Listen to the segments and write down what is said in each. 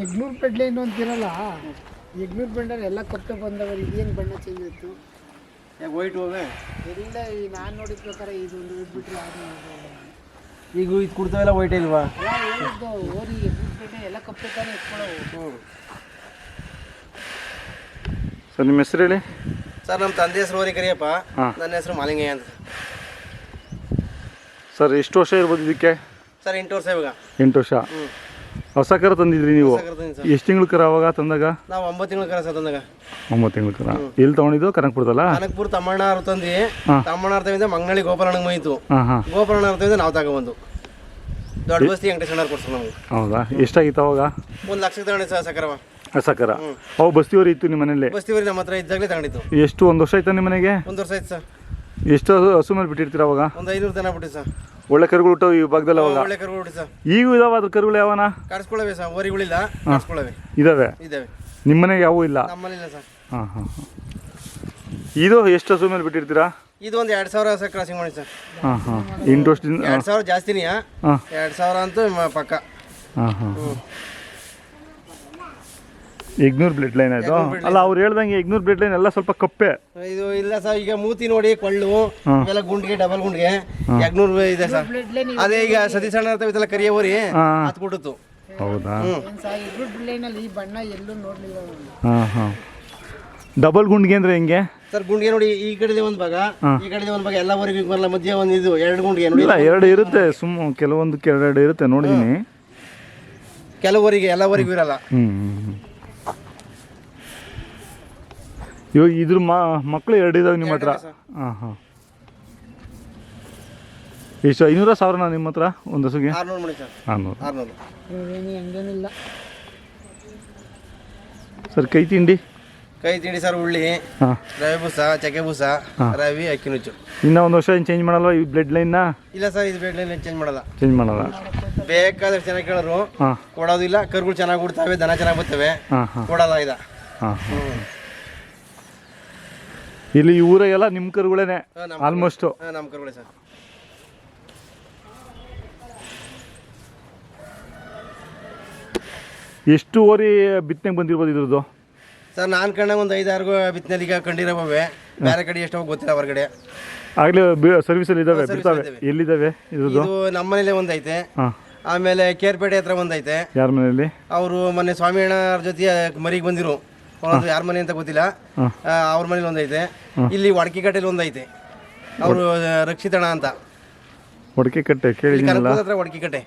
ಎಗ್ನೂರು ಪೆಡ್ಲೆ ಏನು ಅಂತಿರಲ್ಲ, ಎಗ್ನೂರು ಪೆಂಡಲ್ಲಿ ಎಲ್ಲ ಕಪ್ಪೆ ಬಂದವರು, ಇದೇನು ಬಣ್ಣ ಚೇಂಜ್ ಇತ್ತು? ವೈಟ್ ಹೋವೆ ಎಲ್ಲ ಈ ನಾನು ನೋಡಿದ ಪ್ರಕಾರ ಇದೊಂದು ಬಿಟ್ಬಿಟ್ರೆ ಯಾರು ಈಗ ಇದು ಕೊಡ್ತಾವೆಲ್ಲ ವೈಟ್ ಇಲ್ವಾ? ಹೇಳಿದ್ದು ಓರಿ ಎಗ್ನೂರು ಪೆಡ್ಲೆ ಎಲ್ಲ ಕಪ್ಪೆ ತಾನೇ ಎತ್ಕೊಳ್ಳೋ. ಸರ್ ನಿಮ್ಮ ಹೆಸರು ಹೇಳಿ. ಸರ್ ನಮ್ಮ ತಂದೆ ಹೆಸರು ಓರಿ ಕರಿಯಪ್ಪ, ನನ್ನ ಹೆಸರು ಮಾಲಿಂಗಯ್ಯ ಅಂತ. ಸರ್ ಎಷ್ಟು ವರ್ಷ ಇರ್ಬೋದು ಇದಕ್ಕೆ? ಸರ್ 8 ವರ್ಷ ಇವಾಗ. 8 ವರ್ಷ. ಹೊಸ ಕರ ತಂದಿದ್ರಿ ನೀವು? ಎಷ್ಟು ತಿಂಗಳು ಕರ ಅವಾಗ ತಂದಾಗ? ನಾವು 9 ತಿಂಗಳ ಕರ ಸರ್ ತಂದಾಗ. 9 ತಿಂಗಳ ಕರ. ಎಲ್ಲಿ ತಗೊಂಡಿದ್ದು? ಕನಕಪುರದಲ್ಲ? ಕನಕಪುರ ತಮ್ಮಣ್ಣವ್ರು ತಂದು, ತಮ್ಮಣ್ಣವ್ರ ಮಂಗನಳ್ಳಿ ಗೋಪಾಲಣ್ಣಗೆ ಮೈತು. ಗೋಪಾಲಣ್ಣವ್ರ ತಂದು ನಾವು ತಗೊಬಂದು ದೊಡ್ಡ ಬಸ್ತಿ ವೆಂಕಟೇಶ್ವರ ಕೊಡ್ಸೋದು ನಮಗೆ. ಹೌದಾ? ಎಷ್ಟಾಗಿತ್ತು ಅವಾಗ? 1 ಲಕ್ಷ ತಗೊಂಡಿ ಸರ್ ಸಕರವ. ಸಕರ ಅವು ಬಸ್ತಿವರಿ ಇತ್ತು ನಿಮ್ಮ ಮನೇಲಿ? ಬಸ್ತಿವರಿ ನಮ್ಮ ಹತ್ರ ಇದ್ದಾಗಲೇ ತಗೊಂಡಿದ್ದು. ಎಷ್ಟು 1 ವರ್ಷ ಆಯ್ತಾ ನಿಮ್ಮ ಮನೆಗೆ? 1 ವರ್ಷ ಆಯ್ತು ಸರ್. ಎಷ್ಟು ಹಸು ಮೇಲೆ ಬಿಟ್ಟಿರ್ತೀರ ಅವಾಗ? ಒಂದು 500 ತನ ಬಿಟ್ಟು ಸರ್. ಒಳ್ಳೆ ಕರುಗಳು ಹುಟ್ಟವು ಈ ಭಾಗದಲ್ಲಿ ಅವಾಗ? ಒಳ್ಳೆ ಕರುಗಳು ಬಿಟ್ಟು ಸರ್. ಈಗ ಇದಾವ ಅದ್ರ ಕರುಗಳು ಯಾವನ? ಕಾಡಿಸ್ಕೊಳ್ಳವೆ ಸರ್, ಓರಿಗಳಿಲ್ಲ, ಕಾಡಿಸ್ಕೊಳ್ಳವೆ ಇದಾವೆ. ಇದಾವೆ. ನಿಮ್ಮ ಮನೆಗೆ ಯಾವೂ ಇಲ್ಲ? ನಮ್ಮಲ್ಲಿಲ್ಲ ಸರ್. ಹಾಂ ಹಾಂ ಹಾಂ. ಇದು ಎಷ್ಟು ಹಸು ಮೇಲೆ ಬಿಟ್ಟಿರ್ತೀರಾ? ಇದು ಒಂದು 2000 ಸರ್ ಕ್ರಾಸಿಂಗ್ ಮಾಡಿ ಸರ್. ಹಾಂ ಹಾಂ. 8 ವರ್ಷದಿಂದ 2000 ಜಾಸ್ತಿನೇ. 2000 ಅಂತೂ ಪಕ್ಕ. ಹಾಂ ಹಾಂ. ಎಗ್ನೂರು ಬ್ಲಡ್ ಲೈನ್ ಆಯ್ತು ಅಲ್ಲ? ಅವ್ರು ಹೇಳ್ದಂಗೆ ಎಗ್ನೂರು ಬ್ಲಡ್ ಲೈನ್ ಎಲ್ಲ ಸ್ವಲ್ಪ ಕಪ್ಪೆ. ಇದು ಇಲ್ಲ ಸರ್, ಈಗ ಮೂತಿ ನೋಡಿ ಕೊಳ್ಳು ಇವೆಲ್ಲ ಗುಂಡ್ಗೆ ಡಬಲ್ ಗುಂಡ್ಗೆ 200 ಇದೆ ಸರ್. ಅದೇ ಈಗ ಸತೀಶ್ ಅಣ್ಣ ಇರ್ತವೆ ಕರಿಯ ಓರಿ ಹತ್ತು ಕೊಟ್ಟಿತ್ತು. ಹೌದಾ? ಈ ಬಣ್ಣ ಎಲ್ಲೂ ನೋಡ್ಲಿಲ್ಲ. ಹಾಂ ಹಾಂ. ಡಬಲ್ ಗುಂಡ್ಗೆ ಅಂದ್ರೆ ಹೆಂಗೆ ಸರ್? ಗುಂಡ್ಗೆ ನೋಡಿ, ಈ ಕಡೆ ಒಂದು ಭಾಗ, ಈ ಕಡೆ ಒಂದು ಭಾಗ, ಎಲ್ಲ ಊರಿಗೆ ಬರಲ್ಲ, ಮಧ್ಯೆ ಒಂದು ಇದು 2 ಗುಂಡ್ಗೆ ನೋಡಿ. ಇಲ್ಲ, 2 ಇರುತ್ತೆ, ಕೆಲವೊಂದಕ್ಕೆ 2 ಇರುತ್ತೆ ನೋಡಿದೀನಿ. ಕೆಲವರಿಗೆ ಎಲ್ಲ ಊರಿಗೂ ಇರಲ್ಲ. ಇವಾಗ ಇದ್ರ ಮಕ್ಕಳು 2 ಇದಾವೆ ನಿಮ್ಮ ಹತ್ರ? ಹಾಂ ಹಾಂ. ಎಷ್ಟು 500-1000 ನಿಮ್ಮ ಹತ್ರ ಒಂದು ಹಸುಗೆ? 600 ಮಾಡಿ ಸರ್. 600. ಹಂಗೇನಿಲ್ಲ ಸರ್. ಕೈ ತಿಂಡಿ ಸರ್, ಉಳ್ಳಿ, ರವೆ ಬೂಸ, ಚಕ್ಕೆ ಬೂಸ, ರವಿ, ಅಕ್ಕಿ ನುಚ್ಚು. ಇನ್ನೂ 1 ವರ್ಷ ಏನು ಚೇಂಜ್ ಮಾಡಲ್ವಾ ಈ ಬ್ಲಡ್ ಲೈನ್ನ? ಇಲ್ಲ ಸರ್, ಇದು ಬ್ಲಡ್ ಲೈನ್ ಚೇಂಜ್ ಮಾಡಲ್ಲ. ಬೇಕಾದ್ರೆ ಚೆನ್ನಾಗಿ ಕೇಳೋರು ಕೊಡೋದಿಲ್ಲ. ಕರುಗಳು ಚೆನ್ನಾಗಿ ಬಿಡ್ತಾವೆ, ದನ ಚೆನ್ನಾಗಿ ಬರ್ತವೆ, ಕೊಡಲ್ಲ ಇದ. ಹಾಂ. ಇಲ್ಲಿ ಈ ಊರಾಗೆಲ್ಲ ನಿಮ್ಮ ಕರುಗಳೇನೆ ಆಲ್ಮೋಸ್ಟ್? ನಮ್ಮ ಕರುಗಳೇ ಸರ್. ಎಷ್ಟು ಓರಿ ಬಿತ್ತನೆಗೆ ಬಂದಿರ್ಬೋದು ಇದ್ರದ್ದು? ಸರ್ ನಾನು ಕಂಡಾಗ ಒಂದು 5-6 ಬಿತ್ತನೆಲಿ ಈಗ ಕಂಡಿರೋವೆ. ಬೇರೆ ಕಡೆ ಎಷ್ಟೋ ಗೊತ್ತಿಲ್ಲ ಹೊರಗಡೆ. ಆಗಲೇ ಸರ್ವಿಸಲ್ಲಿ ಇದಾವೆ, ಬಿಡ್ತಾವೆ. ಎಲ್ಲಿದ್ದಾವೆ ಇದ್ರದ್ದು? ಇದು ನಮ್ಮ ಮನೇಲೆ ಒಂದೈತೆ, ಆಮೇಲೆ ಕೇರ್ಪೇಟೆ ಹತ್ರ ಒಂದೈತೆ. ಯಾರ ಮನೆಯಲ್ಲಿ? ಅವರು ಮೊನ್ನೆ ಸ್ವಾಮಿ ಅಣ್ಣವ್ರ ಜೊತೆ ಮರಿಗೆ ಬಂದಿರು, ಯಾರ ಮನೆ ಅಂತ ಗೊತ್ತಿಲ್ಲ, ಅವ್ರ ಮನೇಲಿ ಒಂದೈತೆ. ಇಲ್ಲಿ ವಡಕಿಕಟ್ಟೆಲಿ ಒಂದೈತೆ, ಅವರು ರಕ್ಷಿತಣ್ಣ ಅಂತ. ವಡಕಿಕಟ್ಟೆ ಕೇಳಿದ್ನಲ್ಲ? ಹತ್ರ ವಡಕಿಕಟ್ಟೆ.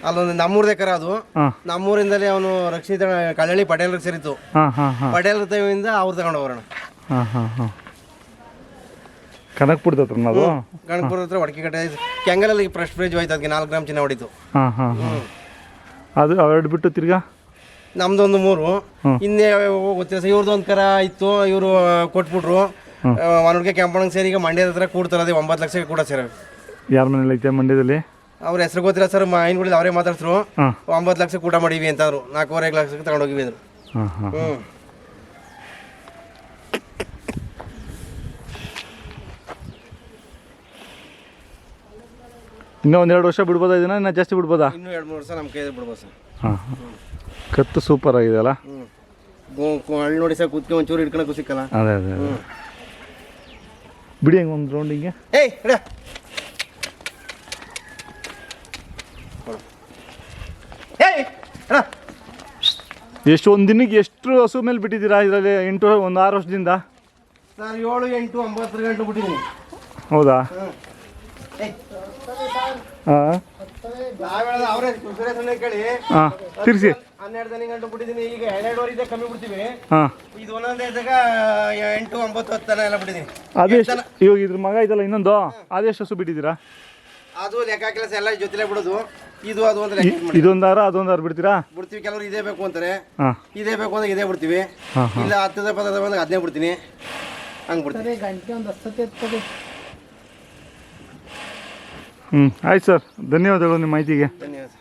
ಅಲ್ಲೊಂದು ನಮ್ಮೂರದೇ ಕರ ಅದು. ನಮ್ಮೂರಿಂದಲೇ ಅವನು ರಕ್ಷಿತ ಕಳ್ಳಳ್ಳಿ ಪಟೇಲ್ ಸೇರಿತ್ತು. ಪಟೇಲ್ ಇಂದ ಅವ್ರು ತಗೊಂಡು ಹೋಗೋಣ. ಕನಕಪುರದ ಹತ್ರ? ನಾವು ಕನಕಪುರದ ಹತ್ರ ವಡಕಿಕಟ್ಟೆ ಕೆಂಗಲಲ್ಲಿ ಫಸ್ಟ್ ಪ್ರೈಜ್ ಹೋಯ್ತು, ಅದಕ್ಕೆ 4 ಗ್ರಾಮ್ ಚಿನ್ನ ಹೊಡಿತು. ಅದು ಅವೆರಡು ಬಿಟ್ಟು ತಿರ್ಗಾ ನಮ್ದೊಂದು 3 ಇನ್ನೇ ಗೊತ್ತಿಲ್ಲ. ಇವ್ರದ್ದೊಂದು ಕರ ಇತ್ತು, ಇವರು ಕೊಟ್ಬಿಟ್ರು. ಅವನಿಗೆ ಕೆಂಪಣ್ಣಂಗೆ ಸೇರಿ ಈಗ ಮಂಡ್ಯದ ಹತ್ರ ಕೂಡ್ತಾರೆ, ಅದೇ 9 ಲಕ್ಷಕ್ಕೆ ಕೂಡ ಸೇರ. ಯಾರ ಮನೇಲಿ ಐತೆ ಮಂಡ್ಯದಲ್ಲಿ? ಅವ್ರ ಹೆಸರು ಗೊತ್ತಿಲ್ಲ ಸರ್, ಐನ್ಗಳಿಂದ ಅವರೇ ಮಾತಾಡ್ತರು. 9 ಲಕ್ಷಕ್ಕೆ ಊಟ ಮಾಡೀವಿ ಅಂತಂದ್ರು, 4.5 ಲಕ್ಷಕ್ಕೆ ತಗೊಂಡೋಗಿವಿ ಅಂದ್ರು. ಇನ್ನೂ 1-2 ವರ್ಷ ಬಿಡ್ಬೋದಾ ಇದನ್ನ? ಇನ್ನ ಜಾಸ್ತಿ ಬಿಡ್ಬೋದಾ? ಇನ್ನೂ 2-3 ವರ್ಷ ನಮ್ಮ ಕೈಯಲ್ಲಿ ಬಿಡ್ಬೋದು ಸರ್. ಕತ್ತು ಸೂಪರ್ ಆಗಿದೆ ಅಲ್ಲ? ಹಳ್ಳಿ ನೋಡಿ ಸರ್, ಕುತ್ಕೆ ಒಂಚೂರು ಹಿಡ್ಕೊಳಕ್ಕೂ ಸಿಕ್ಕಲ್ಲ. ಅದೇ ಅದೇ ಬಿಡಿ. ಹೆಂಗೆ ಒಂದು ರೌಂಡಿಂಗೆ ಎಷ್ಟು ಒಂದು ದಿನಕ್ಕೆ ಎಷ್ಟು ಹಸು ಮೇಲೆ ಬಿಟ್ಟಿದ್ದೀರಾ ಇದರಲ್ಲಿ? 6 ವರ್ಷದಿಂದ? ನಾನು 7, 8, 9 ಗಂಟೆ ಬಿಟ್ಟಿದ್ದೀನಿ. ಹೌದಾ? ಅವರೇ ಕೇಳಿ ತಿರ್ಸಿ 12 ಗಂಟೆ ಬಿಟ್ಟಿದ್ದೀನಿ. ಈಗ 2.5 ಕಮ್ಮಿ ಬಿಡ್ತೀವಿ. ಇದು ಒಂದೊಂದೇ ಇದ್ದಾಗ 8, 9, 10 ತನ ಎಲ್ಲ ಬಿಟ್ಟಿದ್ದೀನಿ. ಅದೆಷ್ಟು ಇವಾಗ ಇದ್ರ ಮಗ ಇದಲ್ಲ ಇನ್ನೊಂದು, ಅದೆಷ್ಟು ಹಸು ಬಿಟ್ಟಿದ್ದೀರಾ? ಅದು ಲೆಕ್ಕ ಕೆಲಸ ಎಲ್ಲ ಜೊತೆಲೆ ಬಿಡೋದು. ಇದು ಅದು ಒಂದು ಇದೊಂದಾರ ಅದೊಂದಾರ ಬಿಡ್ತೀರಾ? ಬಿಡ್ತೀವಿ. ಕೆಲವರು ಇದೇ ಬೇಕು ಅಂತಾರೆ, ಇದೇ ಬೇಕು ಅಂದ್ರೆ ಇದೇ ಬಿಡ್ತೀವಿ. ಇಲ್ಲ 10 ಪದ ಬಂದಾಗ 15 ಬಿಡ್ತೀನಿ, ಹಂಗೆ ಬಿಡ್ತೀವಿ. ಗಂಟೆ ಒಂದು 10 ಎತ್ತದು. ಆಯ್ತು ಸರ್, ಧನ್ಯವಾದಗಳು ನಿಮ್ಮ ಮಾಹಿತಿಗೆ. ಧನ್ಯವಾದ.